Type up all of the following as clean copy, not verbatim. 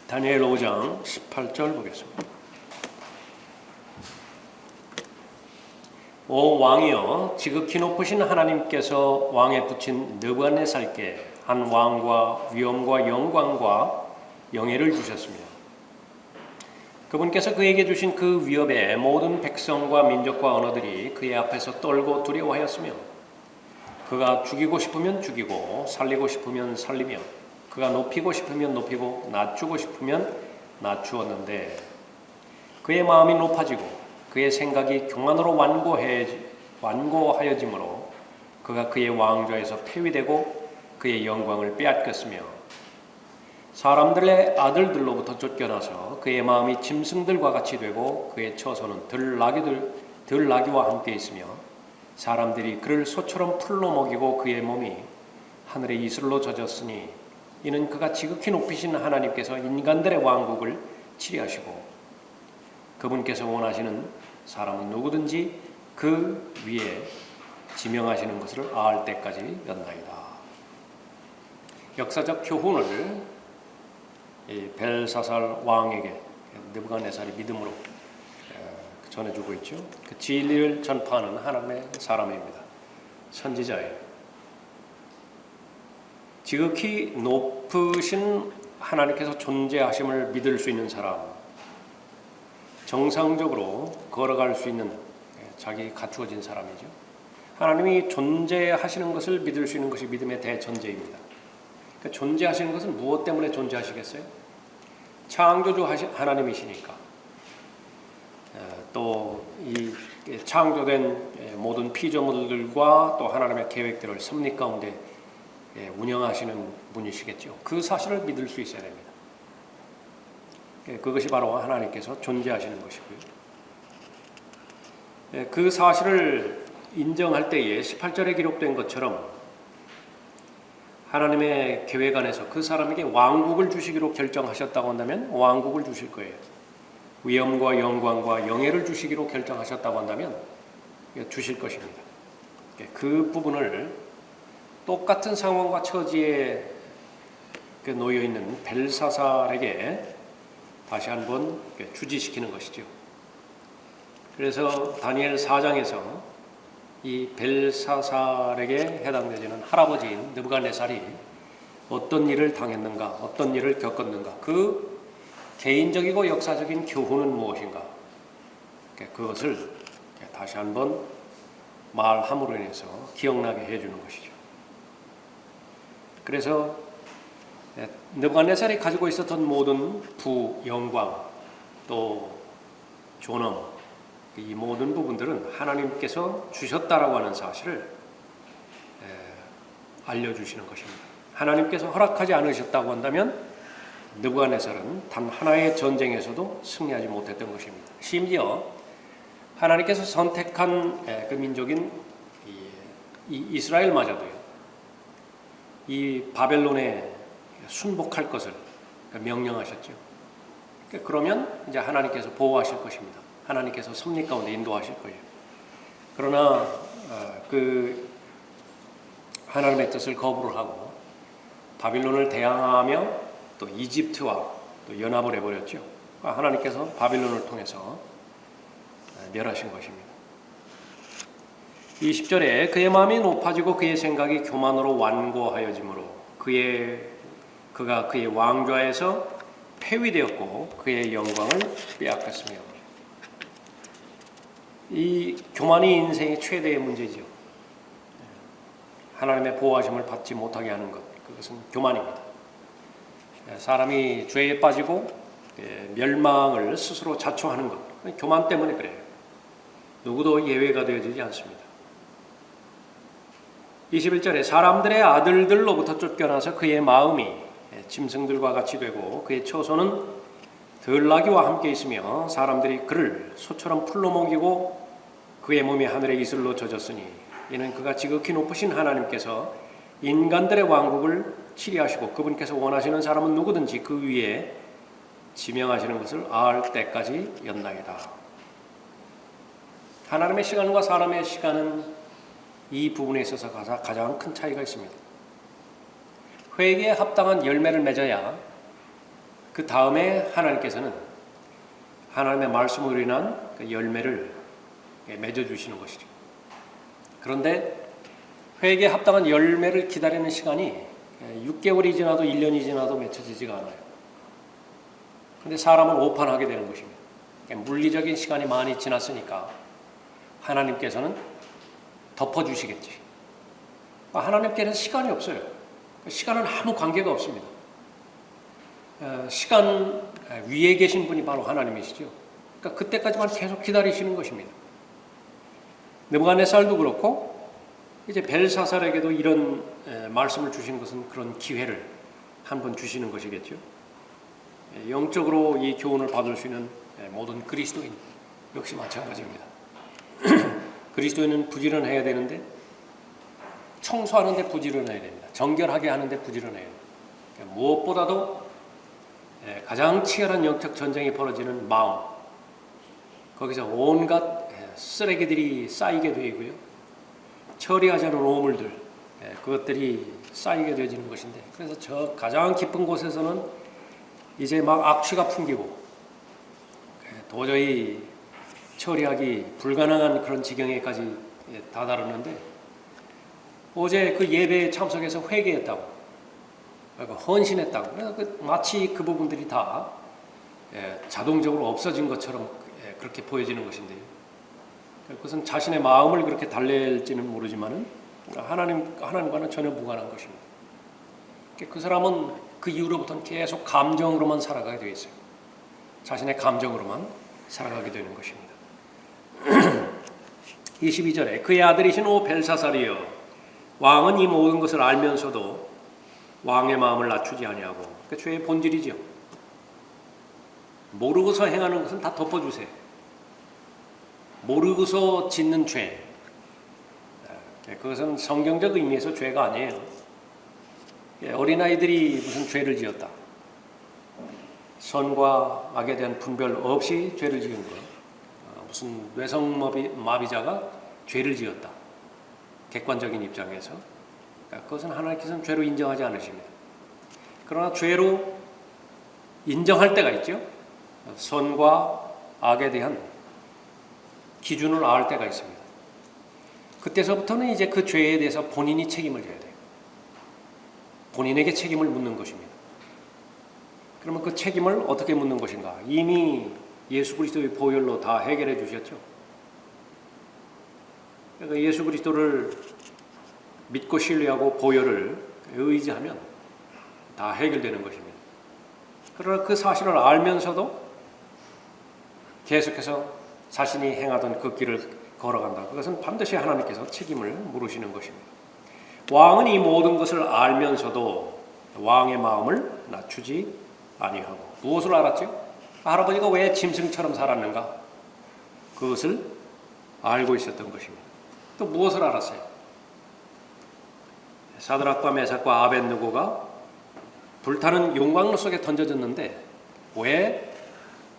다니엘 5장 18절 보겠습니다. 오 왕이여, 지극히 높으신 하나님께서 왕에 붙인 느부갓네살께 한 왕과 위엄과 영광과 영예를 주셨으며 그분께서 그에게 주신 그 위업에 모든 백성과 민족과 언어들이 그의 앞에서 떨고 두려워하였으며 그가 죽이고 싶으면 죽이고 살리고 싶으면 살리며 그가 높이고 싶으면 높이고 낮추고 싶으면 낮추었는데 그의 마음이 높아지고 그의 생각이 교만으로 완고하여지므로 그가 그의 왕좌에서 폐위되고 그의 영광을 빼앗겼으며 사람들의 아들들로부터 쫓겨나서 그의 마음이 짐승들과 같이 되고 그의 처소는 들나귀와 함께 있으며 사람들이 그를 소처럼 풀로 먹이고 그의 몸이 하늘의 이슬로 젖었으니 이는 그가 지극히 높이신 하나님께서 인간들의 왕국을 치리하시고 그분께서 원하시는 사람은 누구든지 그 위에 지명하시는 것을 아할 때까지 였나이다. 역사적 교훈을 벨사살 왕에게 느부갓네살이 믿음으로 전해주고 있죠. 그 진리를 전파하는 하나님의 사람입니다. 선지자예요. 지극히 높으신 하나님께서 존재하심을 믿을 수 있는 사람, 정상적으로 걸어갈 수 있는 자기 갖추어진 사람이죠. 하나님이 존재하시는 것을 믿을 수 있는 것이 믿음의 대전제입니다. 그러니까 존재하시는 것은 무엇 때문에 존재하시겠어요? 창조주 하나님이시니까. 또 이 창조된 모든 피조물들과 또 하나님의 계획들을 섭리 가운데 운영하시는 분이시겠죠. 그 사실을 믿을 수 있어야 됩니다. 그것이 바로 하나님께서 존재하시는 것이고요. 그 사실을 인정할 때에 18절에 기록된 것처럼 하나님의 계획 안에서 그 사람에게 왕국을 주시기로 결정하셨다고 한다면 왕국을 주실 거예요. 위엄과 영광과 영예를 주시기로 결정하셨다고 한다면 주실 것입니다. 그 부분을 똑같은 상황과 처지에 놓여 있는 벨사살에게 다시 한번 주지시키는 것이죠. 그래서 다니엘 4장에서 이 벨사살에게 해당되지는 할아버지인 느부갓네살이 어떤 일을 당했는가, 어떤 일을 겪었는가, 그 개인적이고 역사적인 교훈은 무엇인가, 그것을 다시 한번 말함으로 인해서 기억나게 해주는 것이죠. 그래서 느부갓네살이 가지고 있었던 모든 부, 영광, 또 존엄, 이 모든 부분들은 하나님께서 주셨다라고 하는 사실을 알려주시는 것입니다. 하나님께서 허락하지 않으셨다고 한다면 느부갓네살은 단 하나의 전쟁에서도 승리하지 못했던 것입니다. 심지어 하나님께서 선택한 그 민족인 이스라엘마저도요, 이 바벨론에 순복할 것을 명령하셨죠. 그러면 이제 하나님께서 보호하실 것입니다. 하나님께서 섭리 가운데 인도하실 거예요. 그러나 그 하나님의 뜻을 거부를 하고 바빌론을 대항하며 또 이집트와 또 연합을 해버렸죠. 하나님께서 바빌론을 통해서 멸하신 것입니다. 20절에 그의 마음이 높아지고 그의 생각이 교만으로 완고하여지므로 그가 그의 왕좌에서 폐위되었고 그의 영광을 빼앗겼으며, 이 교만이 인생의 최대의 문제죠. 하나님의 보호하심을 받지 못하게 하는 것, 그것은 교만입니다. 사람이 죄에 빠지고 멸망을 스스로 자초하는 것, 교만 때문에 그래요. 누구도 예외가 되어지지 않습니다. 21절에 사람들의 아들들로부터 쫓겨나서 그의 마음이 짐승들과 같이 되고 그의 처소는 들나귀와 함께 있으며 사람들이 그를 소처럼 풀로 먹이고 그의 몸이 하늘의 이슬로 젖었으니 이는 그가 지극히 높으신 하나님께서 인간들의 왕국을 치리하시고 그분께서 원하시는 사람은 누구든지 그 위에 지명하시는 것을 아할 때까지 였나이다. 하나님의 시간과 사람의 시간은 이 부분에 있어서 가장 큰 차이가 있습니다. 회개에 합당한 열매를 맺어야 그 다음에 하나님께서는 하나님의 말씀으로 인한 그 열매를 맺어주시는 것이죠. 그런데 회개에 합당한 열매를 기다리는 시간이 6개월이 지나도 1년이 지나도 맺혀지지가 않아요. 그런데 사람은 오판하게 되는 것입니다. 물리적인 시간이 많이 지났으니까 하나님께서는 덮어주시겠지. 하나님께는 시간이 없어요. 시간은 아무 관계가 없습니다. 시간 위에 계신 분이 바로 하나님이시죠. 그러니까 그때까지만 계속 기다리시는 것입니다. 느부갓네살도 그렇고 이제 벨사살에게도 이런 말씀을 주신 것은 그런 기회를 한번 주시는 것이겠죠. 영적으로 이 교훈을 받을 수 있는 모든 그리스도인 역시 마찬가지입니다. 그리스도인은 부지런해야 되는데 청소하는데 부지런해야 됩니다. 정결하게 하는데 부지런해야 됩니다. 무엇보다도 가장 치열한 영적 전쟁이 벌어지는 마음, 거기서 온갖 쓰레기들이 쌓이게 되고요, 처리하지 않은 오물들, 그것들이 쌓이게 되어지는 것인데, 그래서 저 가장 깊은 곳에서는 이제 막 악취가 풍기고 도저히 처리하기 불가능한 그런 지경에까지 다다르는데, 어제 그 예배에 참석해서 회개했다고, 헌신했다고, 그래서 마치 그 부분들이 다 자동적으로 없어진 것처럼 그렇게 보여지는 것인데요. 그것은 자신의 마음을 그렇게 달랠지는 모르지만은 하나님과는 전혀 무관한 것입니다. 그 사람은 그 이후로부터는 계속 감정으로만 살아가게 되어 있어요. 자신의 감정으로만 살아가게 되는 것입니다. 22절에 그의 아들이신 오 벨사살이여, 왕은 이 모든 것을 알면서도 왕의 마음을 낮추지 아니하고, 그 죄의 본질이죠. 모르고서 행하는 것은 다 덮어주세요. 모르고서 짓는 죄, 그것은 성경적 의미에서 죄가 아니에요. 어린아이들이 무슨 죄를 지었다, 선과 악에 대한 분별 없이 죄를 지은 것, 무슨 뇌성마비자가 죄를 지었다, 객관적인 입장에서 그것은 하나님께서는 죄로 인정하지 않으십니다. 그러나 죄로 인정할 때가 있죠. 선과 악에 대한 기준을 알 때가 있습니다. 그때서부터는 이제 그 죄에 대해서 본인이 책임을 져야 돼요. 본인에게 책임을 묻는 것입니다. 그러면 그 책임을 어떻게 묻는 것인가? 이미 예수 그리스도의 보혈로 다 해결해 주셨죠. 그러니까 예수 그리스도를 믿고 신뢰하고 보혈을 의지하면 다 해결되는 것입니다. 그러나 그 사실을 알면서도 계속해서 자신이 행하던 그 길을 걸어간다. 그것은 반드시 하나님께서 책임을 물으시는 것입니다. 왕은 이 모든 것을 알면서도 왕의 마음을 낮추지 아니하고, 무엇을 알았죠? 할아버지가 왜 짐승처럼 살았는가? 그것을 알고 있었던 것입니다. 또 무엇을 알았어요? 사드락과 메삭과 아벳느고가 불타는 용광로 속에 던져졌는데 왜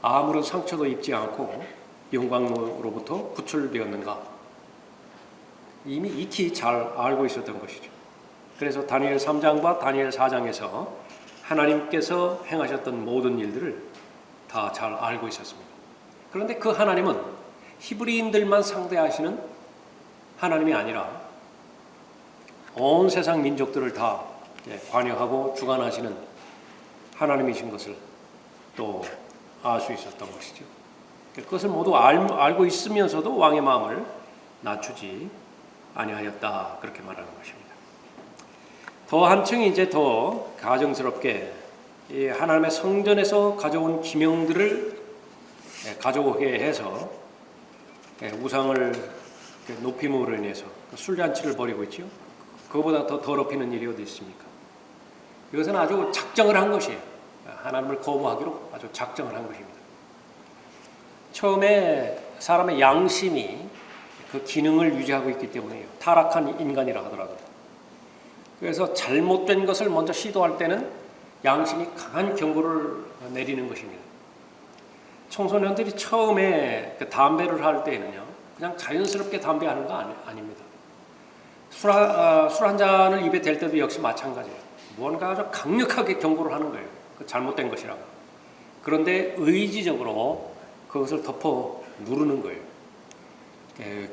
아무런 상처도 입지 않고 용광로로부터 구출되었는가? 이미 익히 잘 알고 있었던 것이죠. 그래서 다니엘 3장과 다니엘 4장에서 하나님께서 행하셨던 모든 일들을 다 잘 알고 있었습니다. 그런데 그 하나님은 히브리인들만 상대하시는 하나님이 아니라 온 세상 민족들을 다 관여하고 주관하시는 하나님이신 것을 또 알 수 있었던 것이죠. 그것을 모두 알고 있으면서도 왕의 마음을 낮추지 아니하였다, 그렇게 말하는 것입니다. 더 한층 이제 더 가정스럽게 이 하나님의 성전에서 가져온 기명들을 가져오게 해서 우상을 높임으로 인해서 술잔치를 벌이고 있죠. 그거보다 더 더럽히는 일이 어디 있습니까? 이것은 아주 작정을 한 것이에요. 하나님을 거부하기로 아주 작정을 한 것입니다. 처음에 사람의 양심이 그 기능을 유지하고 있기 때문에요. 타락한 인간이라 하더라도. 그래서 잘못된 것을 먼저 시도할 때는 양심이 강한 경고를 내리는 것입니다. 청소년들이 처음에 그 담배를 할 때에는요, 그냥 자연스럽게 담배하는 거 아닙니다. 술 한 잔을 입에 댈 때도 역시 마찬가지예요. 무언가 아주 강력하게 경고를 하는 거예요. 그 잘못된 것이라고. 그런데 의지적으로 그것을 덮어 누르는 거예요.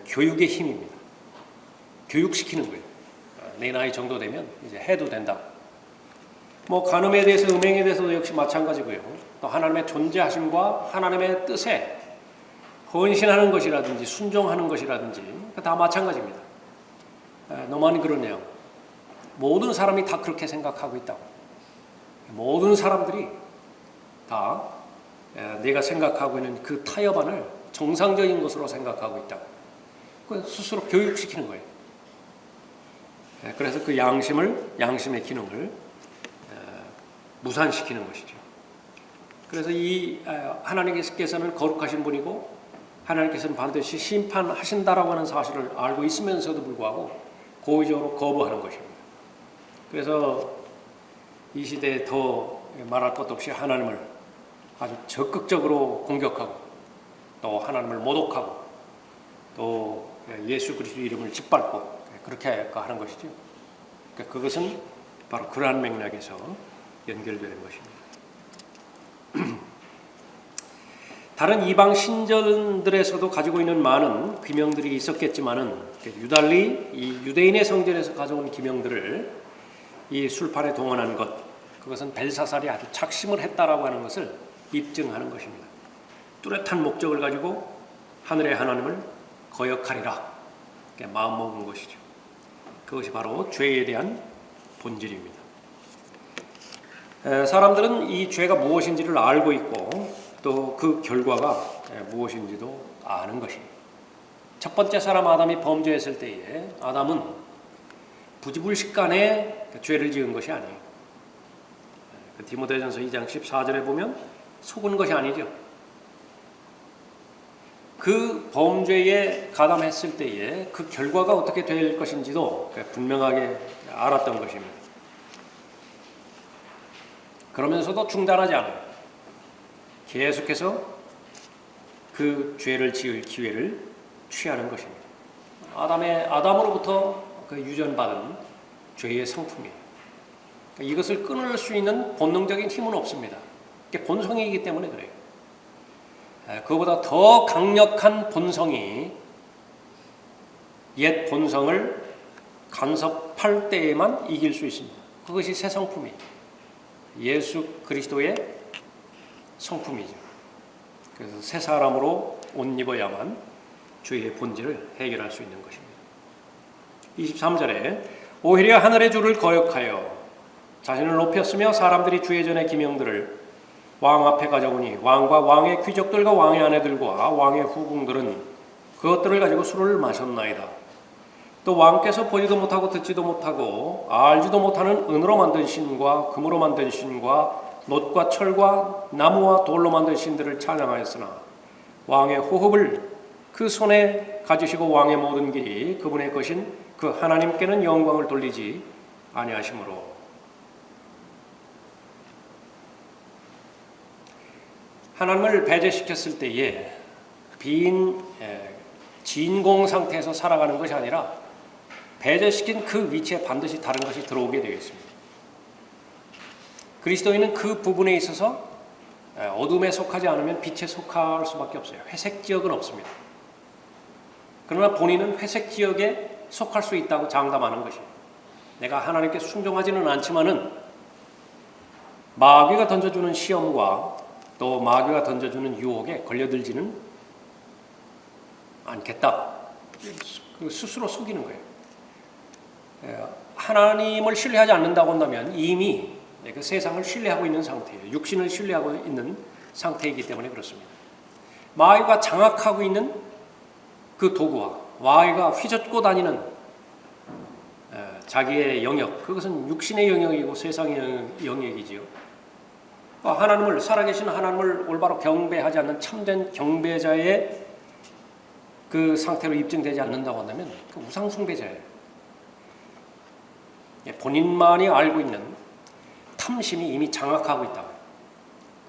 교육의 힘입니다. 교육시키는 거예요. 내 나이 정도 되면 이제 해도 된다. 뭐 간음에 대해서, 음행에 대해서도 역시 마찬가지고요. 또 하나님의 존재하심과 하나님의 뜻에 헌신하는 것이라든지 순종하는 것이라든지 다 마찬가지입니다. 너만 그러네요. 모든 사람이 다 그렇게 생각하고 있다고. 모든 사람들이 다 내가 생각하고 있는 그 타협안을 정상적인 것으로 생각하고 있다고. 스스로 교육시키는 거예요. 그래서 그 양심의 기능을 무산시키는 것이죠. 그래서 이 하나님께서는 거룩하신 분이고 하나님께서는 반드시 심판하신다라고 하는 사실을 알고 있으면서도 불구하고 고의적으로 거부하는 것입니다. 그래서 이 시대에 더 말할 것도 없이 하나님을 아주 적극적으로 공격하고 또 하나님을 모독하고 또 예수 그리스도 이름을 짓밟고 그렇게 하는 것이죠. 그러니까 그것은 바로 그러한 맥락에서 연결되는 것입니다. 다른 이방 신전들에서도 가지고 있는 많은 기명들이 있었겠지만은 유달리 이 유대인의 성전에서 가져온 기명들을 이 술판에 동원한 것, 그것은 벨사살이 아주 작심을 했다라고 하는 것을 입증하는 것입니다. 뚜렷한 목적을 가지고 하늘의 하나님을 거역하리라 마음먹은 것이죠. 그것이 바로 죄에 대한 본질입니다. 사람들은 이 죄가 무엇인지를 알고 있고 또 그 결과가 무엇인지도 아는 것입니다. 첫 번째 사람 아담이 범죄했을 때에 아담은 부지불식간에 죄를 지은 것이 아니에요. 디모데전서 2장 14절에 보면 속은 것이 아니죠. 그 범죄에 가담했을 때에 그 결과가 어떻게 될 것인지도 분명하게 알았던 것입니다. 그러면서도 중단하지 않아요. 계속해서 그 죄를 지을 기회를 취하는 것입니다. 아담으로부터 그 유전받은 죄의 성품이에요. 이것을 끊을 수 있는 본능적인 힘은 없습니다. 이게 본성이기 때문에 그래요. 그보다 더 강력한 본성이 옛 본성을 간섭할 때에만 이길 수 있습니다. 그것이 새 성품이에요. 예수 그리스도의 성품이죠. 그래서 새 사람으로 옷 입어야만 죄의 본질을 해결할 수 있는 것입니다. 23절에 오히려 하늘의 주를 거역하여 자신을 높였으며 사람들이 주의 전의 기명들을 왕 앞에 가져오니 왕과 왕의 귀족들과 왕의 아내들과 왕의 후궁들은 그것들을 가지고 술을 마셨나이다. 또 왕께서 보지도 못하고 듣지도 못하고 알지도 못하는 은으로 만든 신과 금으로 만든 신과 놋과 철과 나무와 돌로 만든 신들을 찬양하였으나 왕의 호흡을 그 손에 가지시고 왕의 모든 길이 그분의 것인 그 하나님께는 영광을 돌리지 아니하시므로. 하나님을 배제시켰을 때에 빈 진공 상태에서 살아가는 것이 아니라 배제시킨 그 위치에 반드시 다른 것이 들어오게 되어 있습니다. 그리스도인은 그 부분에 있어서 어둠에 속하지 않으면 빛에 속할 수밖에 없어요. 회색 지역은 없습니다. 그러나 본인은 회색 지역에 속할 수 있다고 장담하는 것이에요. 내가 하나님께 순종하지는 않지만은 마귀가 던져주는 시험과 또 마귀가 던져주는 유혹에 걸려들지는 않겠다. 스스로 속이는 거예요. 하나님을 신뢰하지 않는다고 한다면 이미 그 세상을 신뢰하고 있는 상태예요. 육신을 신뢰하고 있는 상태이기 때문에 그렇습니다. 마귀가 장악하고 있는 그 도구와 마귀가 휘젓고 다니는 자기의 영역, 그것은 육신의 영역이고 세상의 영역이지요. 하나님을, 살아계신 하나님을 올바로 경배하지 않는 참된 경배자의 그 상태로 입증되지 않는다고 한다면 그 우상 숭배자예요. 본인만이 알고 있는 탐심이 이미 장악하고 있다.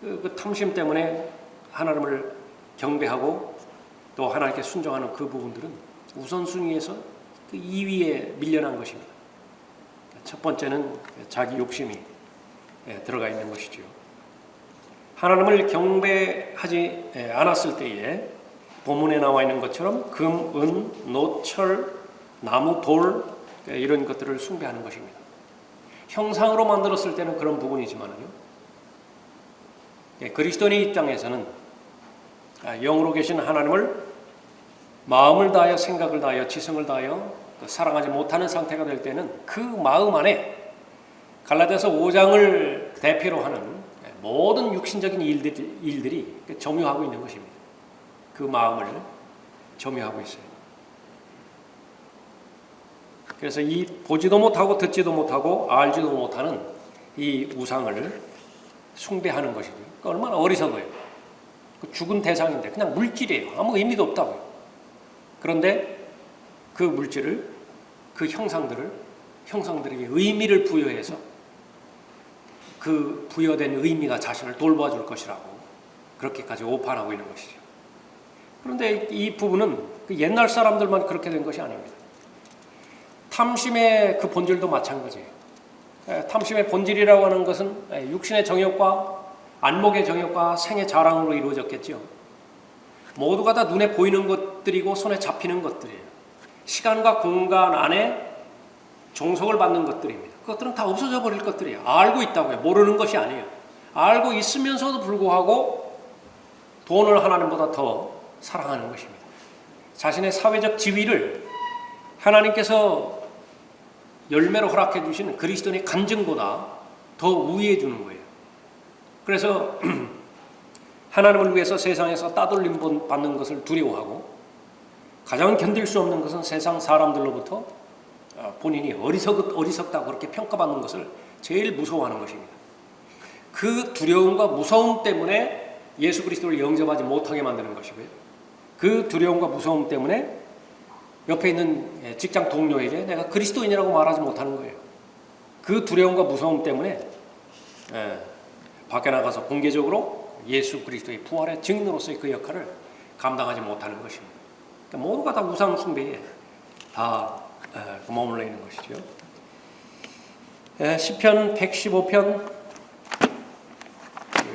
그 탐심 때문에 하나님을 경배하고 또 하나님께 순종하는 그 부분들은 우선순위에서 그 2위에 밀려난 것입니다. 첫 번째는 자기 욕심이 들어가 있는 것이죠. 하나님을 경배하지 않았을 때에 본문에 나와 있는 것처럼 금, 은, 노, 철, 나무, 돌 이런 것들을 숭배하는 것입니다. 형상으로 만들었을 때는 그런 부분이지만요. 그리스도인의 입장에서는 영으로 계신 하나님을 마음을 다하여 생각을 다하여 지성을 다하여 사랑하지 못하는 상태가 될 때는 그 마음 안에 갈라디아서 5장을 대표로 하는 모든 육신적인 일들이 점유하고 있는 것입니다. 그 마음을 점유하고 있어요. 그래서 이 보지도 못하고 듣지도 못하고 알지도 못하는 이 우상을 숭배하는 것이죠. 그러니까 얼마나 어리석어요. 죽은 대상인데 그냥 물질이에요. 아무 의미도 없다고요. 그런데 그 물질을, 그 형상들에게 의미를 부여해서 그 부여된 의미가 자신을 돌봐줄 것이라고 그렇게까지 오판하고 있는 것이죠. 그런데 이 부분은 그 옛날 사람들만 그렇게 된 것이 아닙니다. 탐심의 그 본질도 마찬가지예요. 탐심의 본질이라고 하는 것은 육신의 정욕과 안목의 정욕과 생의 자랑으로 이루어졌겠죠. 모두가 다 눈에 보이는 것들이고 손에 잡히는 것들이에요. 시간과 공간 안에 종속을 받는 것들입니다. 그것들은 다 없어져 버릴 것들이에요. 알고 있다고요. 모르는 것이 아니에요. 알고 있으면서도 불구하고 돈을 하나님보다 더 사랑하는 것입니다. 자신의 사회적 지위를 하나님께서 열매로 허락해 주시는 그리스도의 간증보다 더 우위해 주는 거예요. 그래서 하나님을 위해서 세상에서 따돌림 받는 것을 두려워하고 가장 견딜 수 없는 것은 세상 사람들로부터 본인이 어리석다고 그렇게 평가받는 것을 제일 무서워하는 것입니다. 그 두려움과 무서움 때문에 예수 그리스도를 영접하지 못하게 만드는 것이고요. 그 두려움과 무서움 때문에 옆에 있는 직장 동료에게 내가 그리스도인이라고 말하지 못하는 거예요. 그 두려움과 무서움 때문에 밖에 나가서 공개적으로 예수 그리스도의 부활의 증인으로서의 그 역할을 감당하지 못하는 것입니다. 그러니까 모두가 다 우상 숭배에 다 머물러 있는 것이죠. 시편 115편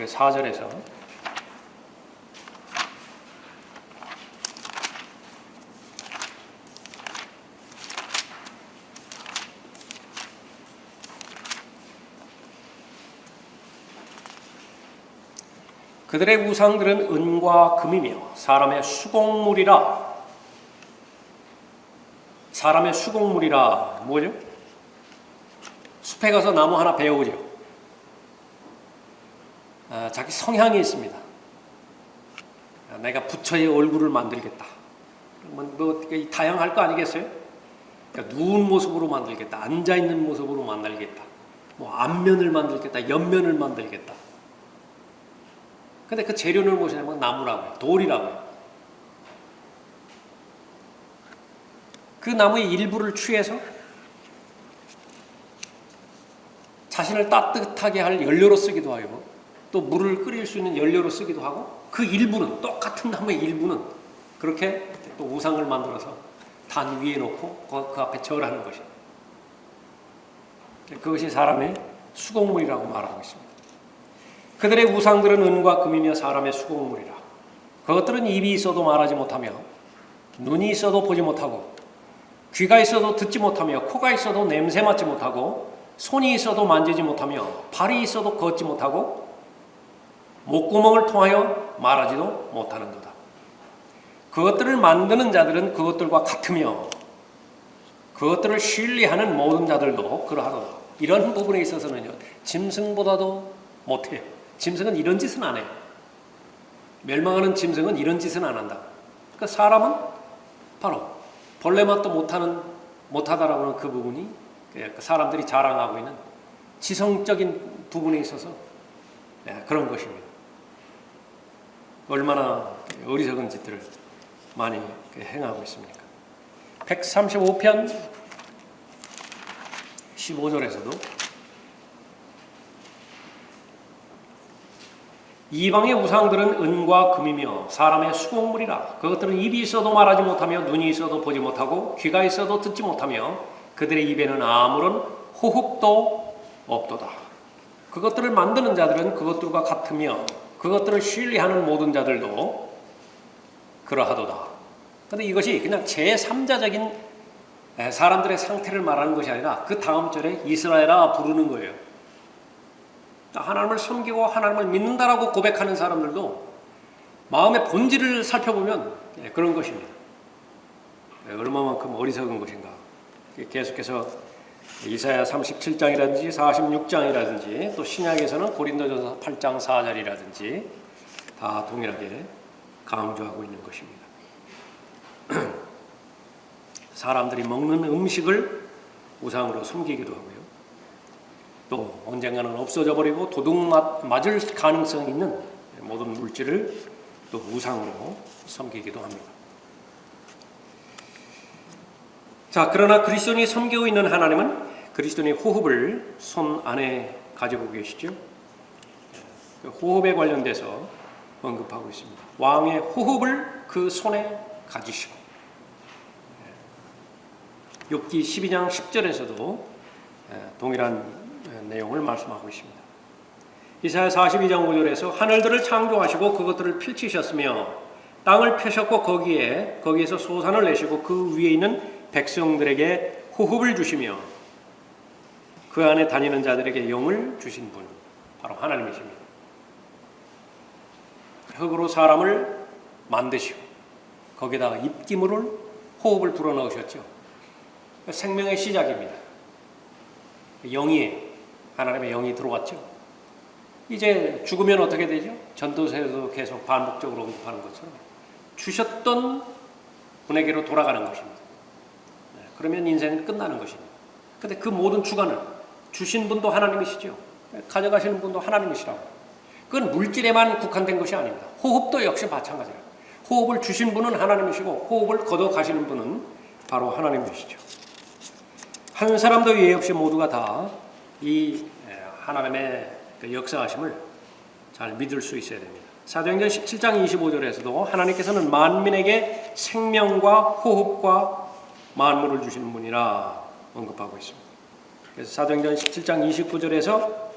4절에서 그들의 우상들은 은과 금이며 사람의 수공물이라. 사람의 수공물이라 뭐죠? 숲에 가서 나무 하나 베어오죠. 자기 성향이 있습니다. 내가 부처의 얼굴을 만들겠다. 뭐 다양할 거 아니겠어요? 그러니까 누운 모습으로 만들겠다. 앉아 있는 모습으로 만들겠다. 뭐 앞면을 만들겠다. 옆면을 만들겠다. 근데 그 재료를 보시면 나무라고요. 돌이라고요. 그 나무의 일부를 취해서 자신을 따뜻하게 할 연료로 쓰기도 하고 또 물을 끓일 수 있는 연료로 쓰기도 하고 그 일부는 똑같은 나무의 일부는 그렇게 또 우상을 만들어서 단 위에 놓고 그 앞에 절하는 것이에요. 그것이 사람의 수공물이라고 말하고 있습니다. 그들의 우상들은 은과 금이며 사람의 수공물이라. 그것들은 입이 있어도 말하지 못하며 눈이 있어도 보지 못하고 귀가 있어도 듣지 못하며 코가 있어도 냄새 맡지 못하고 손이 있어도 만지지 못하며 발이 있어도 걷지 못하고 목구멍을 통하여 말하지도 못하는도다. 그것들을 만드는 자들은 그것들과 같으며 그것들을 신뢰하는 모든 자들도 그러하도다. 이런 부분에 있어서는요, 짐승보다도 못해요. 짐승은 이런 짓은 안 해요. 멸망하는 짐승은 이런 짓은 안 한다. 그러니까 사람은 바로 벌레 맛도 못하다라고 하는 그 부분이 사람들이 자랑하고 있는 지성적인 부분에 있어서 그런 것입니다. 얼마나 어리석은 짓들을 많이 행하고 있습니까? 135편 15절에서도 이방의 우상들은 은과 금이며 사람의 수공물이라. 그것들은 입이 있어도 말하지 못하며 눈이 있어도 보지 못하고 귀가 있어도 듣지 못하며 그들의 입에는 아무런 호흡도 없도다. 그것들을 만드는 자들은 그것들과 같으며 그것들을 신뢰하는 모든 자들도 그러하도다. 그런데 이것이 그냥 제3자적인 사람들의 상태를 말하는 것이 아니라 그 다음 절에 이스라엘아 부르는 거예요. 하나님을 섬기고 하나님을 믿는다라고 고백하는 사람들도 마음의 본질을 살펴보면 그런 것입니다. 얼마만큼 어리석은 것인가. 계속해서 이사야 37장이라든지 46장이라든지 또 신약에서는 고린도전서 8장 4절이라든지 다 동일하게 강조하고 있는 것입니다. 사람들이 먹는 음식을 우상으로 섬기기도 하고요. 또 언젠가는 없어져 버리고 도둑 맞을 가능성이 있는 모든 물질을 또 우상으로 섬기기도 합니다. 자, 그러나 그리스도인이 섬기고 있는 하나님은 그리스도인의 호흡을 손 안에 가지고 계시죠. 그 호흡에 관련돼서 언급하고 있습니다. 왕의 호흡을 그 손에 가지시고, 욥기 12장 10절에서도 동일한 내용을 말씀하고 있습니다. 이사야 42장 5절에서 하늘들을 창조하시고 그것들을 펼치셨으며 땅을 펴셨고 거기에서 소산을 내시고 그 위에 있는 백성들에게 호흡을 주시며 그 안에 다니는 자들에게 영을 주신 분, 바로 하나님이십니다. 흙으로 사람을 만드시고 거기다가 입기물을 호흡을 불어넣으셨죠. 생명의 시작입니다. 하나님의 영이 들어왔죠. 이제 죽으면 어떻게 되죠? 전도서에도 계속 반복적으로 언급하는 것처럼 주셨던 분에게로 돌아가는 것입니다. 그러면 인생은 끝나는 것입니다. 그런데 그 모든 주관을 주신 분도 하나님이시죠. 가져가시는 분도 하나님이시라고. 그건 물질에만 국한된 것이 아닙니다. 호흡도 역시 마찬가지예요. 호흡을 주신 분은 하나님이시고 호흡을 걷어가시는 분은 바로 하나님이시죠. 한 사람도 예외 없이 모두가 다 이 하나님의 역사하심을 잘 믿을 수 있어야 됩니다. 사도행전 17장 25절에서도 하나님께서는 만민에게 생명과 호흡과 만물을 주시는 분이라 언급하고 있습니다. 그래서 사도행전 17장 29절에서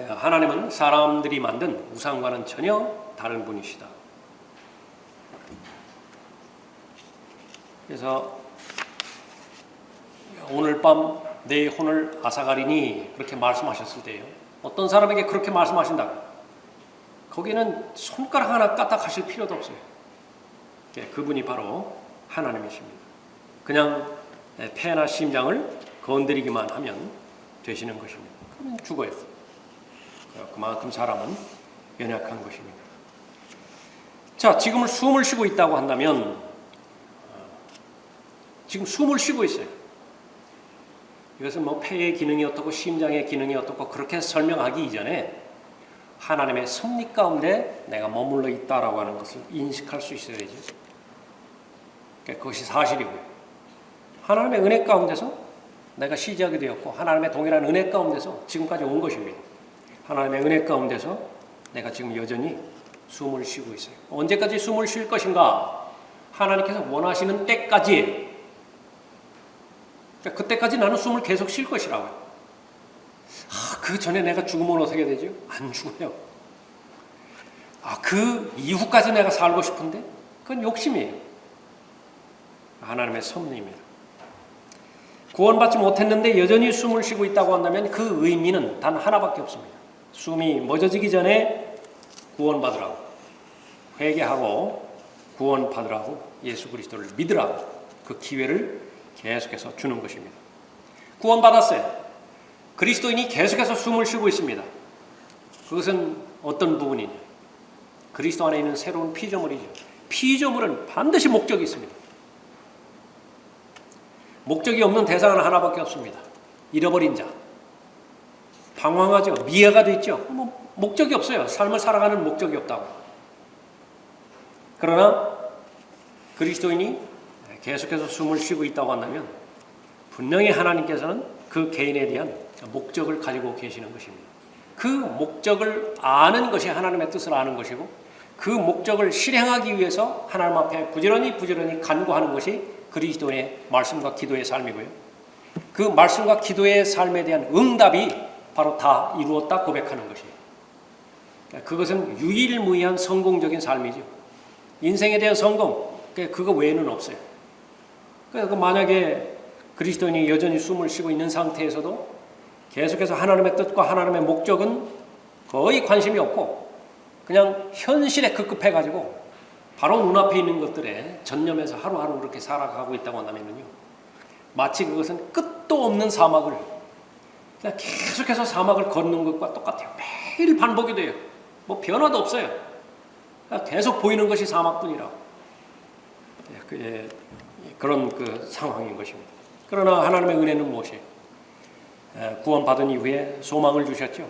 하나님은 사람들이 만든 우상과는 전혀 다른 분이시다. 그래서 오늘 밤 내 혼을 앗아가리니 그렇게 말씀하셨을 때요. 어떤 사람에게 그렇게 말씀하신다. 거기는 손가락 하나 까딱하실 필요도 없어요. 그분이 바로 하나님이십니다. 그냥 폐나 심장을 건드리기만 하면 되시는 것입니다. 그러면 죽어요. 그만큼 사람은 연약한 것입니다. 자, 지금 숨을 쉬고 있다고 한다면 지금 숨을 쉬고 있어요. 이것은 뭐 폐의 기능이 어떻고 심장의 기능이 어떻고 그렇게 설명하기 이전에 하나님의 섭리 가운데 내가 머물러 있다라고 하는 것을 인식할 수 있어야 되죠. 그것이 사실이고요. 하나님의 은혜 가운데서 내가 시작이 되었고 하나님의 동일한 은혜 가운데서 지금까지 온 것입니다. 하나님의 은혜 가운데서 내가 지금 여전히 숨을 쉬고 있어요. 언제까지 숨을 쉴 것인가? 하나님께서 원하시는 때까지. 그때까지 나는 숨을 계속 쉴 것이라고요. 그 전에 내가 죽으면 어떻게 되죠? 안 죽어요. 그 이후까지 내가 살고 싶은데? 그건 욕심이에요. 하나님의 섭리입니다. 구원받지 못했는데 여전히 숨을 쉬고 있다고 한다면 그 의미는 단 하나밖에 없습니다. 숨이 멎어지기 전에 구원받으라고, 회개하고 구원받으라고, 예수 그리스도를 믿으라고 그 기회를 계속해서 주는 것입니다. 구원받았어요. 그리스도인이 계속해서 숨을 쉬고 있습니다. 그것은 어떤 부분이냐? 그리스도 안에 있는 새로운 피조물이죠. 피조물은 반드시 목적이 있습니다. 목적이 없는 대상은 하나밖에 없습니다. 잃어버린 자. 방황하죠. 미해가 돼 있죠. 목적이 없어요. 삶을 살아가는 목적이 없다고. 그러나 그리스도인이 계속해서 숨을 쉬고 있다고 한다면 분명히 하나님께서는 그 개인에 대한 목적을 가지고 계시는 것입니다. 그 목적을 아는 것이 하나님의 뜻을 아는 것이고 그 목적을 실행하기 위해서 하나님 앞에 부지런히 간구하는 것이 그리스도의 말씀과 기도의 삶이고요. 그 말씀과 기도의 삶에 대한 응답이 바로 다 이루었다 고백하는 것이에요. 그것은 유일무이한 성공적인 삶이죠. 인생에 대한 성공, 그거 외에는 없어요. 그러니까 만약에 그리스도인이 여전히 숨을 쉬고 있는 상태에서도 계속해서 하나님의 뜻과 하나님의 목적은 거의 관심이 없고 그냥 현실에 급급해가지고 바로 눈앞에 있는 것들에 전념해서 하루하루 그렇게 살아가고 있다고 한다면요, 마치 그것은 끝도 없는 사막을 그냥 계속해서 사막을 걷는 것과 똑같아요. 매일 반복이 돼요. 뭐 변화도 없어요. 계속 보이는 것이 사막뿐이라고. 그런 그 상황인 것입니다. 그러나 하나님의 은혜는 무엇이에요? 구원받은 이후에 소망을 주셨죠.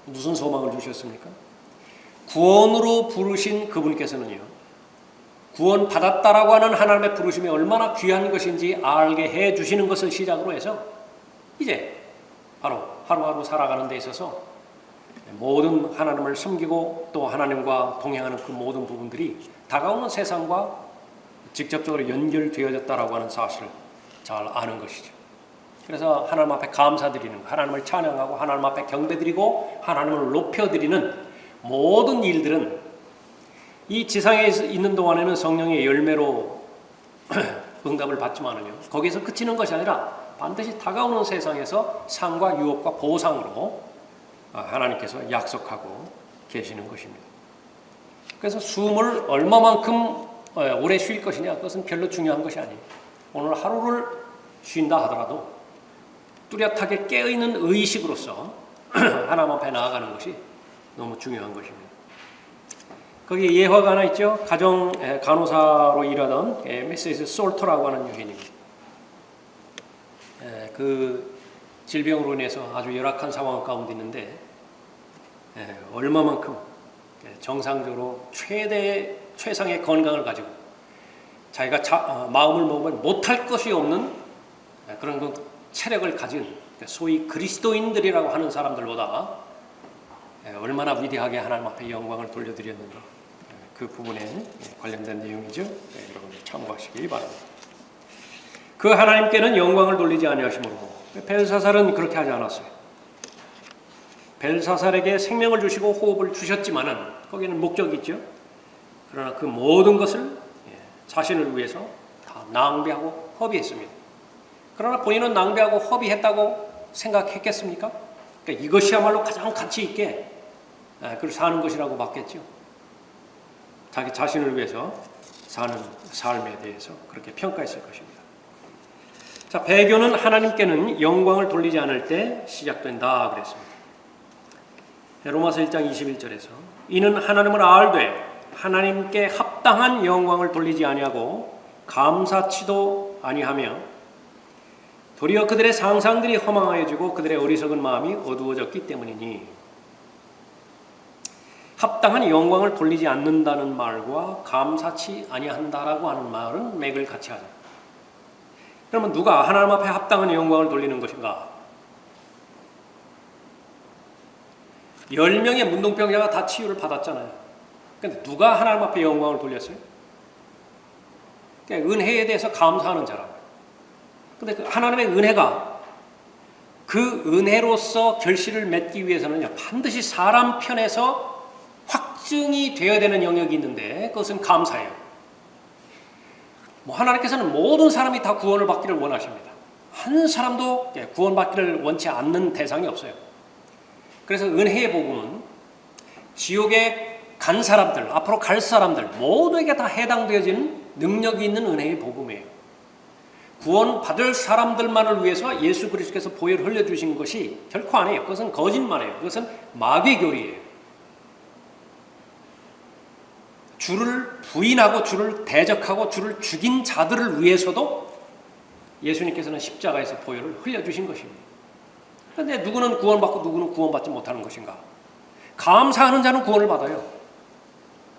무슨 소망을 주셨습니까? 구원으로 부르신 그분께서는요, 구원받았다라고 하는 하나님의 부르심이 얼마나 귀한 것인지 알게 해주시는 것을 시작으로 해서 이제 바로 하루하루 살아가는 데 있어서 모든 하나님을 섬기고 또 하나님과 동행하는 그 모든 부분들이 다가오는 세상과 직접적으로 연결되어졌다라고 하는 사실을 잘 아는 것이죠. 그래서 하나님 앞에 감사드리는 것, 하나님을 찬양하고 하나님 앞에 경배드리고 하나님을 높여드리는 모든 일들은 이 지상에 있는 동안에는 성령의 열매로 응답을 받지만은요, 거기서 그치는 것이 아니라 반드시 다가오는 세상에서 상과 유업과 보상으로 하나님께서 약속하고 계시는 것입니다. 그래서 숨을 얼마만큼 오래 쉴 것이냐, 그것은 별로 중요한 것이 아니에요. 오늘 하루를 쉰다 하더라도 뚜렷하게 깨어있는 의식으로서 하나님 앞에 나아가는 것이 너무 중요한 것입니다. 거기 예화가 하나 있죠. 가정 간호사로 일하던 미세스 솔터라고 하는 여인입니다. 그 질병으로 인해서 아주 열악한 상황 가운데 있는데 얼마만큼 정상적으로 최상의 건강을 가지고 자기가 마음을 먹으면 못할 것이 없는 그런 그 체력을 가진 소위 그리스도인들이라고 하는 사람들보다 얼마나 위대하게 하나님 앞에 영광을 돌려드렸는가, 그 부분에 관련된 내용이죠. 여러분들 참고하시기 바랍니다. 그 하나님께는 영광을 돌리지 아니하심으로 벨사살은 그렇게 하지 않았어요. 벨사살에게 생명을 주시고 호흡을 주셨지만은 거기는 목적이 있죠. 그러나 그 모든 것을 자신을 위해서 다 낭비하고 허비했습니다. 그러나 본인은 낭비하고 허비했다고 생각했겠습니까? 그러니까 이것이야말로 가장 가치 있게 그걸 사는 것이라고 봤겠죠. 자기 자신을 위해서 사는 삶에 대해서 그렇게 평가했을 것입니다. 자, 배교는 하나님께는 영광을 돌리지 않을 때 시작된다 그랬습니다. 로마서 1장 21절에서 이는 하나님을 알되 하나님께 합당한 영광을 돌리지 아니하고 감사치도 아니하며 도리어 그들의 상상들이 허망하여지고 그들의 어리석은 마음이 어두워졌기 때문이니, 합당한 영광을 돌리지 않는다는 말과 감사치 아니한다라고 하는 말은 맥을 같이 하죠. 그러면 누가 하나님 앞에 합당한 영광을 돌리는 것인가? 10명의 문둥병자가 다 치유를 받았잖아요. 그런데 누가 하나님 앞에 영광을 돌렸어요? 그러니까 은혜에 대해서 감사하는 자라고. 그런데 그 하나님의 은혜가 그 은혜로서 결실을 맺기 위해서는요, 반드시 사람 편에서 확증이 되어야 되는 영역이 있는데 그것은 감사예요. 하나님께서는 모든 사람이 다 구원을 받기를 원하십니다. 한 사람도 구원받기를 원치 않는 대상이 없어요. 그래서 은혜의 복음은 지옥에 간 사람들, 앞으로 갈 사람들 모두에게 다 해당되어지는 능력이 있는 은혜의 복음이에요. 구원받을 사람들만을 위해서 예수 그리스도께서 보혈을 흘려주신 것이 결코 아니에요. 그것은 거짓말이에요. 그것은 마귀의 교리예요. 주를 부인하고 주를 대적하고 주를 죽인 자들을 위해서도 예수님께서는 십자가에서 보혈을 흘려주신 것입니다. 그런데 누구는 구원받고 누구는 구원받지 못하는 것인가? 감사하는 자는 구원을 받아요.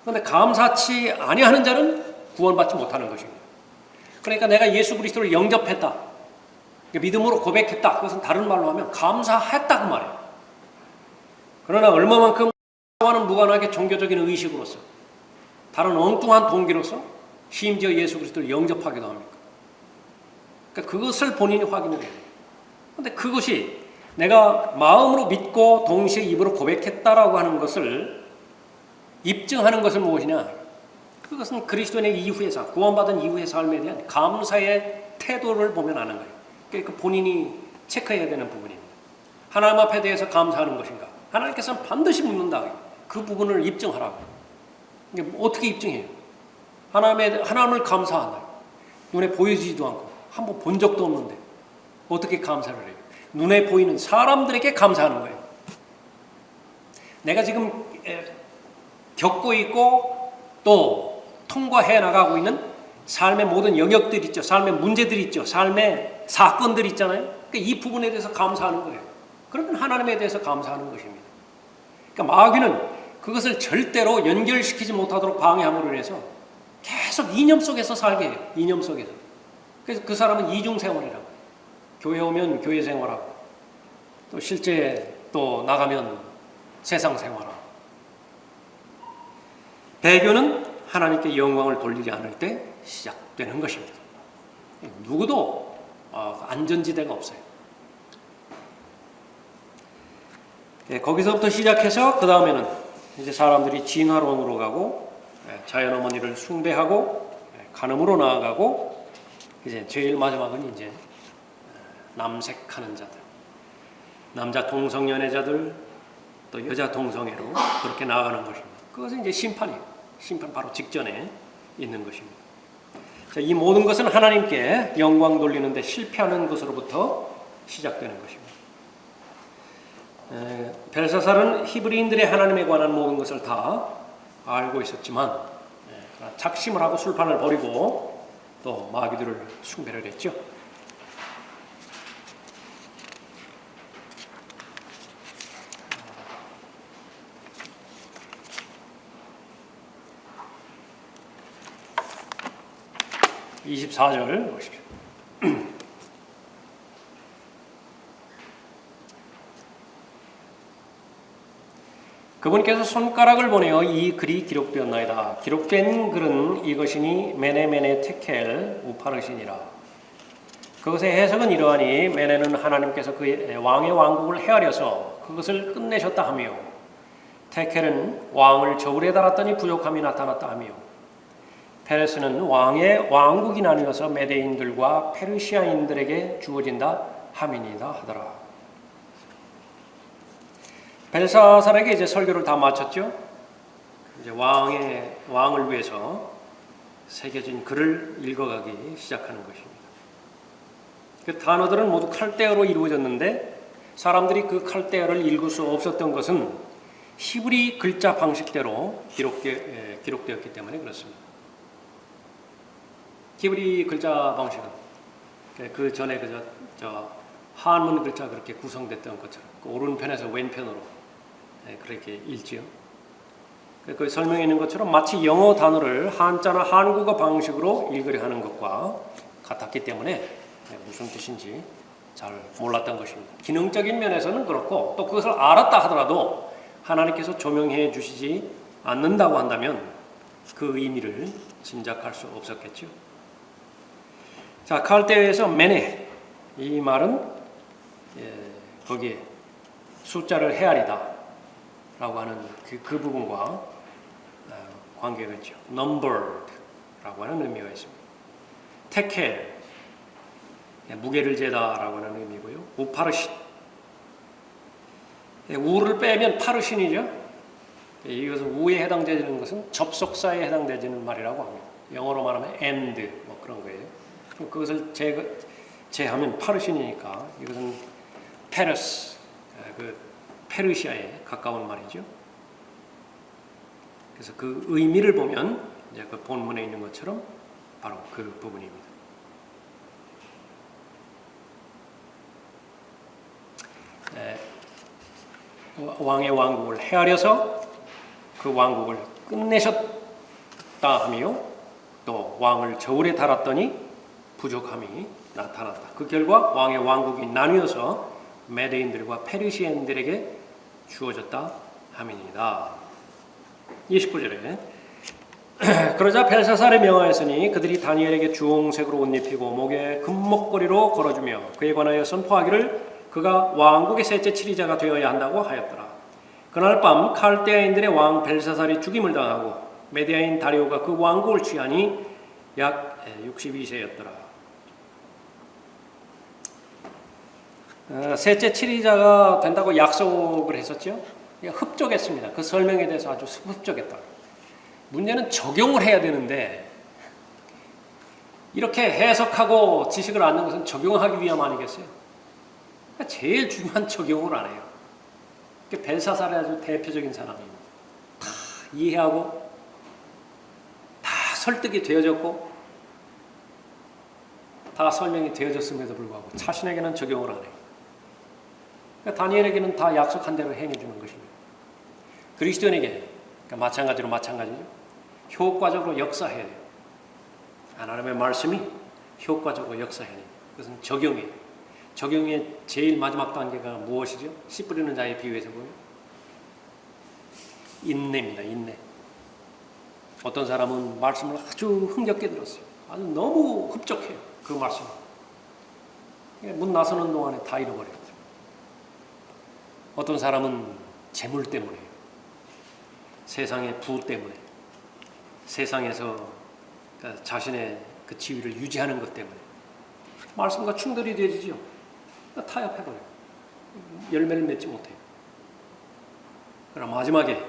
그런데 감사치 아니하는 자는 구원받지 못하는 것입니다. 그러니까 내가 예수 그리스도를 영접했다, 믿음으로 고백했다, 그것은 다른 말로 하면 감사했다 그 말이에요. 그러나 얼마만큼 와는 무관하게 종교적인 의식으로서, 다른 엉뚱한 동기로서 심지어 예수 그리스도를 영접하기도 합니까? 그러니까 그것을 본인이 확인을 해야 돼요. 그런데 그것이 내가 마음으로 믿고 동시에 입으로 고백했다라고 하는 것을 입증하는 것은 무엇이냐? 그것은 그리스도인의 이후의 삶, 구원받은 이후의 삶에 대한 감사의 태도를 보면 아는 거예요. 그러니까 본인이 체크해야 되는 부분입니다. 하나님 앞에 대해서 감사하는 것인가? 하나님께서는 반드시 묻는다. 그 부분을 입증하라고. 어떻게 입증해요? 하나님을 감사한다. 눈에 보이지도 않고 한번 본 적도 없는데 어떻게 감사를 해요? 눈에 보이는 사람들에게 감사하는 거예요. 내가 지금 겪고 있고 또 통과해 나가고 있는 삶의 모든 영역들 있죠. 삶의 문제들 있죠. 삶의 사건들 있잖아요. 그러니까 이 부분에 대해서 감사하는 거예요. 그러면 하나님에 대해서 감사하는 것입니다. 그러니까 마귀는 그것을 절대로 연결시키지 못하도록 방해함으로 인해서 계속 이념 속에서 살게 해요. 이념 속에서. 그래서 그 사람은 이중생활이라고. 교회 오면 교회 생활하고 또 실제 또 나가면 세상 생활하고. 배교는 하나님께 영광을 돌리지 않을 때 시작되는 것입니다. 누구도 안전지대가 없어요. 거기서부터 시작해서 그 다음에는 이제 사람들이 진화론으로 가고 자연 어머니를 숭배하고 간음으로 나아가고 이제 제일 마지막은 이제 남색하는 자들, 남자 동성연애자들 또 여자 동성애로 그렇게 나아가는 것입니다. 그것은 이제 심판이에요. 심판 바로 직전에 있는 것입니다. 자, 이 모든 것은 하나님께 영광 돌리는데 실패하는 것으로부터 시작되는 것입니다. 벨사살은 히브리인들의 하나님에 관한 모든 것을 다 알고 있었지만 작심을 하고 술판을 벌이고 또 마귀들을 숭배를 했죠. (24절) 보십시오. 그분께서 손가락을 보내어 이 글이 기록되었나이다. 기록된 글은 이것이니 메네 테켈 우파르시니라. 그것의 해석은 이러하니 메네는 하나님께서 그의 왕의 왕국을 헤아려서 그것을 끝내셨다 하며 테켈은 왕을 저울에 달았더니 부족함이 나타났다 하며 페레스는 왕의 왕국이 나뉘어서 메대인들과 페르시아인들에게 주어진다 함이니이다 하더라. 벨사살에게 이제 설교를 다 마쳤죠. 이제 왕을 위해서 새겨진 글을 읽어가기 시작하는 것입니다. 그 단어들은 모두 칼데어로 이루어졌는데 사람들이 그 칼데어를 읽을 수 없었던 것은 히브리 글자 방식대로 기록되었기 때문에 그렇습니다. 히브리 글자 방식은 그 전에 저 한문 글자 그렇게 구성됐던 것처럼 그 오른편에서 왼편으로 그렇게 읽지요. 그 설명해 있는 것처럼 마치 영어 단어를 한자나 한국어 방식으로 읽으려 하는 것과 같았기 때문에 무슨 뜻인지 잘 몰랐던 것입니다. 기능적인 면에서는 그렇고 또 그것을 알았다 하더라도 하나님께서 조명해 주시지 않는다고 한다면 그 의미를 짐작할 수 없었겠죠. 자, 칼데어에서 메네 이 말은 거기에 숫자를 헤아리다 라고 하는 그 부분과 관계가 있죠. numbered 라고 하는 의미가 있습니다. 테켈 무게를 재다 라고 하는 의미고요. 우파르신 우를 빼면 파르신이죠. 이것은 우에 해당되는 것은 접속사에 해당되는 말이라고 합니다. 영어로 말하면 and 뭐 그런 거예요. 그것을 제하면 파르신이니까 이것은 페르스 그 페르시아에 가까운 말이죠. 그래서 그 의미를 보면 이제 그 본문에 있는 것처럼 바로 그 부분입니다. 왕의 왕국을 헤아려서 그 왕국을 끝내셨다 하며 또 왕을 저울에 달았더니 부족함이 나타났다. 그 결과 왕의 왕국이 나뉘어서 메대인들과 페르시아인들에게 주어졌다 함이니이다. 29절에 그러자 벨사살에 명하였으니 그들이 다니엘에게 주홍색으로 옷 입히고 목에 금목걸이로 걸어주며 그에 관하여 선포하기를 그가 왕국의 셋째 치리자가 되어야 한다고 하였더라. 그날 밤 칼데아인들의 왕 벨사살이 죽임을 당하고 메디아인 다리오가 그 왕국을 취하니 약 62세였더라. 셋째 치리자가 된다고 약속을 했었죠. 흡족했습니다. 그 설명에 대해서 아주 흡족했다. 문제는 적용을 해야 되는데 이렇게 해석하고 지식을 얻는 것은 적용하기 위함 아니겠어요? 제일 중요한 적용을 안 해요. 벨사살이 아주 대표적인 사람입니다. 다 이해하고 다 설득이 되어졌고 다 설명이 되어졌음에도 불구하고 자신에게는 적용을 안 해요. 다니엘에게는 다 약속한 대로 행해주는 것입니다. 그리스도인에게 마찬가지죠. 효과적으로 역사해야 돼요. 하나님의 말씀이 효과적으로 역사해야 돼요. 그것은 적용이에요. 적용의 제일 마지막 단계가 무엇이죠? 씨 뿌리는 자의 비유에서 보면 인내입니다. 인내. 어떤 사람은 말씀을 아주 흥겹게 들었어요. 아주 너무 흡족해요. 그 말씀. 문 나서는 동안에 다 잃어버려요. 어떤 사람은 재물 때문에, 세상의 부 때문에, 세상에서 자신의 그 지위를 유지하는 것 때문에 말씀과 충돌이 되지요. 타협해버려요. 열매를 맺지 못해요. 그러나 마지막에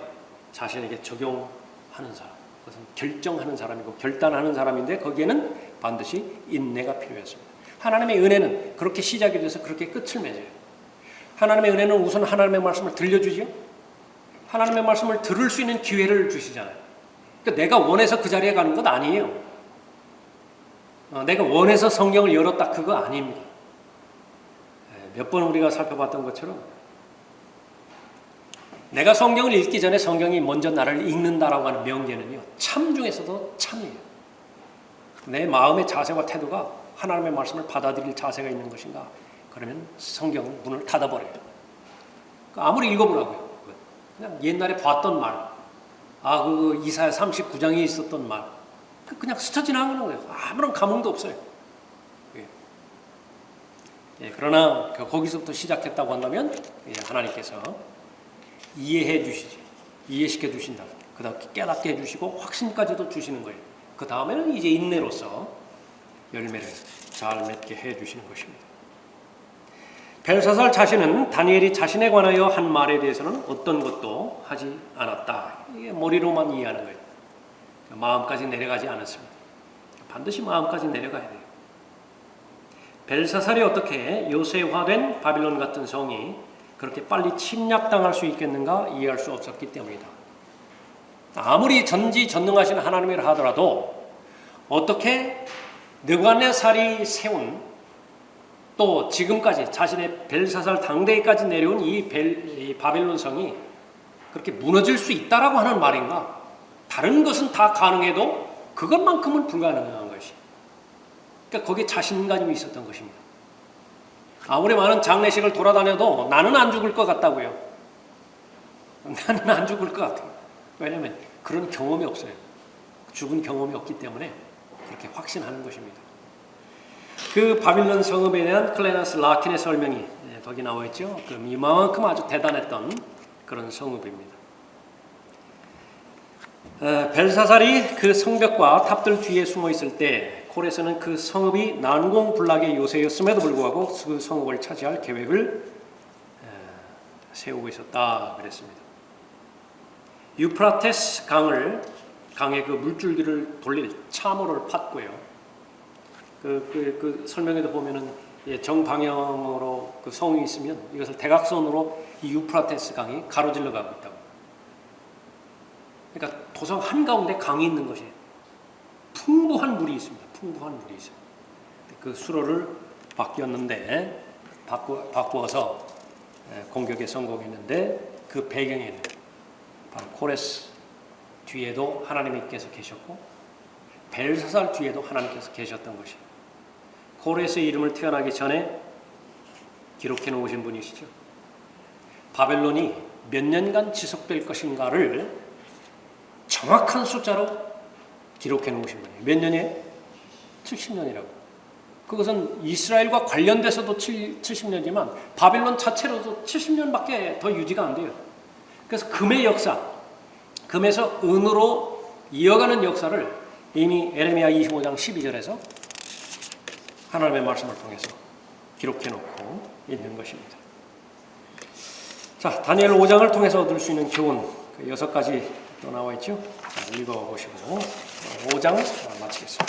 자신에게 적용하는 사람, 그것은 결정하는 사람이고 결단하는 사람인데 거기에는 반드시 인내가 필요했습니다. 하나님의 은혜는 그렇게 시작이 돼서 그렇게 끝을 맺어요. 하나님의 은혜는 우선 하나님의 말씀을 들려주지요. 하나님의 말씀을 들을 수 있는 기회를 주시잖아요. 그러니까 내가 원해서 그 자리에 가는 것 아니에요. 내가 원해서 성경을 열었다 그거 아닙니다. 몇 번 우리가 살펴봤던 것처럼 내가 성경을 읽기 전에 성경이 먼저 나를 읽는다라고 하는 명제는요, 참 중에서도 참이에요. 내 마음의 자세와 태도가 하나님의 말씀을 받아들일 자세가 있는 것인가? 그러면 성경은 문을 닫아버려요. 아무리 읽어보라고요. 그냥 옛날에 봤던 말, 그 이사야 39장에 있었던 말, 그냥 스쳐 지나가는 거예요. 아무런 감흥도 없어요. 그러나 거기서부터 시작했다고 한다면 하나님께서 이해해 주시지, 이해시켜 주신다. 그 다음 깨닫게 해주시고 확신까지도 주시는 거예요. 그 다음에는 이제 인내로서 열매를 잘 맺게 해 주시는 것입니다. 벨사살 자신은 다니엘이 자신에 관하여 한 말에 대해서는 어떤 것도 하지 않았다. 이게 머리로만 이해하는 거예요. 마음까지 내려가지 않았습니다. 반드시 마음까지 내려가야 돼요. 벨사살이 어떻게 요새화된 바빌론 같은 성이 그렇게 빨리 침략당할 수 있겠는가 이해할 수 없었기 때문이다. 아무리 전지전능하신 하나님이라 하더라도 어떻게 느부갓네살이 세운 또 지금까지 자신의 벨사살 당대에까지 내려온 이 바벨론 성이 그렇게 무너질 수 있다라고 하는 말인가? 다른 것은 다 가능해도 그것만큼은 불가능한 것이. 그러니까 거기에 자신감이 있었던 것입니다. 아무리 많은 장례식을 돌아다녀도 나는 안 죽을 것 같다고요. 나는 안 죽을 것 같아요. 왜냐하면 그런 경험이 없어요. 죽은 경험이 없기 때문에 그렇게 확신하는 것입니다. 그 바빌론 성읍에 대한 클레나스 라킨의 설명이 거기 나와 있죠. 그럼 이만큼 아주 대단했던 그런 성읍입니다. 벨사살이 그 성벽과 탑들 뒤에 숨어 있을 때 콜에서는 그 성읍이 난공불락의 요새였음에도 불구하고 그 성읍을 차지할 계획을 세우고 있었다 그랬습니다. 유프라테스 강의 그 물줄기를 돌릴 참호를 팠고요. 그 설명에도 보면은 정방향으로 그 성이 있으면 이것을 대각선으로 이 유프라테스 강이 가로질러 가고 있다고. 그러니까 도성 한가운데 강이 있는 것이에요. 풍부한 물이 있습니다. 풍부한 물이 있어요. 그 수로를 바꾸어서 공격에 성공했는데 그 배경에는 바로 코레스 뒤에도 하나님께서 계셨고 벨사살 뒤에도 하나님께서 계셨던 것이에요. 코레스의 이름을 태어나기 전에 기록해 놓으신 분이시죠. 바벨론이 몇 년간 지속될 것인가를 정확한 숫자로 기록해 놓으신 분이에요. 몇 년이에요? 70년이라고. 그것은 이스라엘과 관련돼서도 70년이지만 바벨론 자체로도 70년밖에 더 유지가 안 돼요. 그래서 금의 역사, 금에서 은으로 이어가는 역사를 이미 에레미야 25장 12절에서 하나님의 말씀을 통해서 기록해 놓고 있는 것입니다. 자, 다니엘 5장을 통해서 얻을 수 있는 교훈 그 6가지 또 나와 있죠. 자, 읽어보시고 5장 마치겠습니다.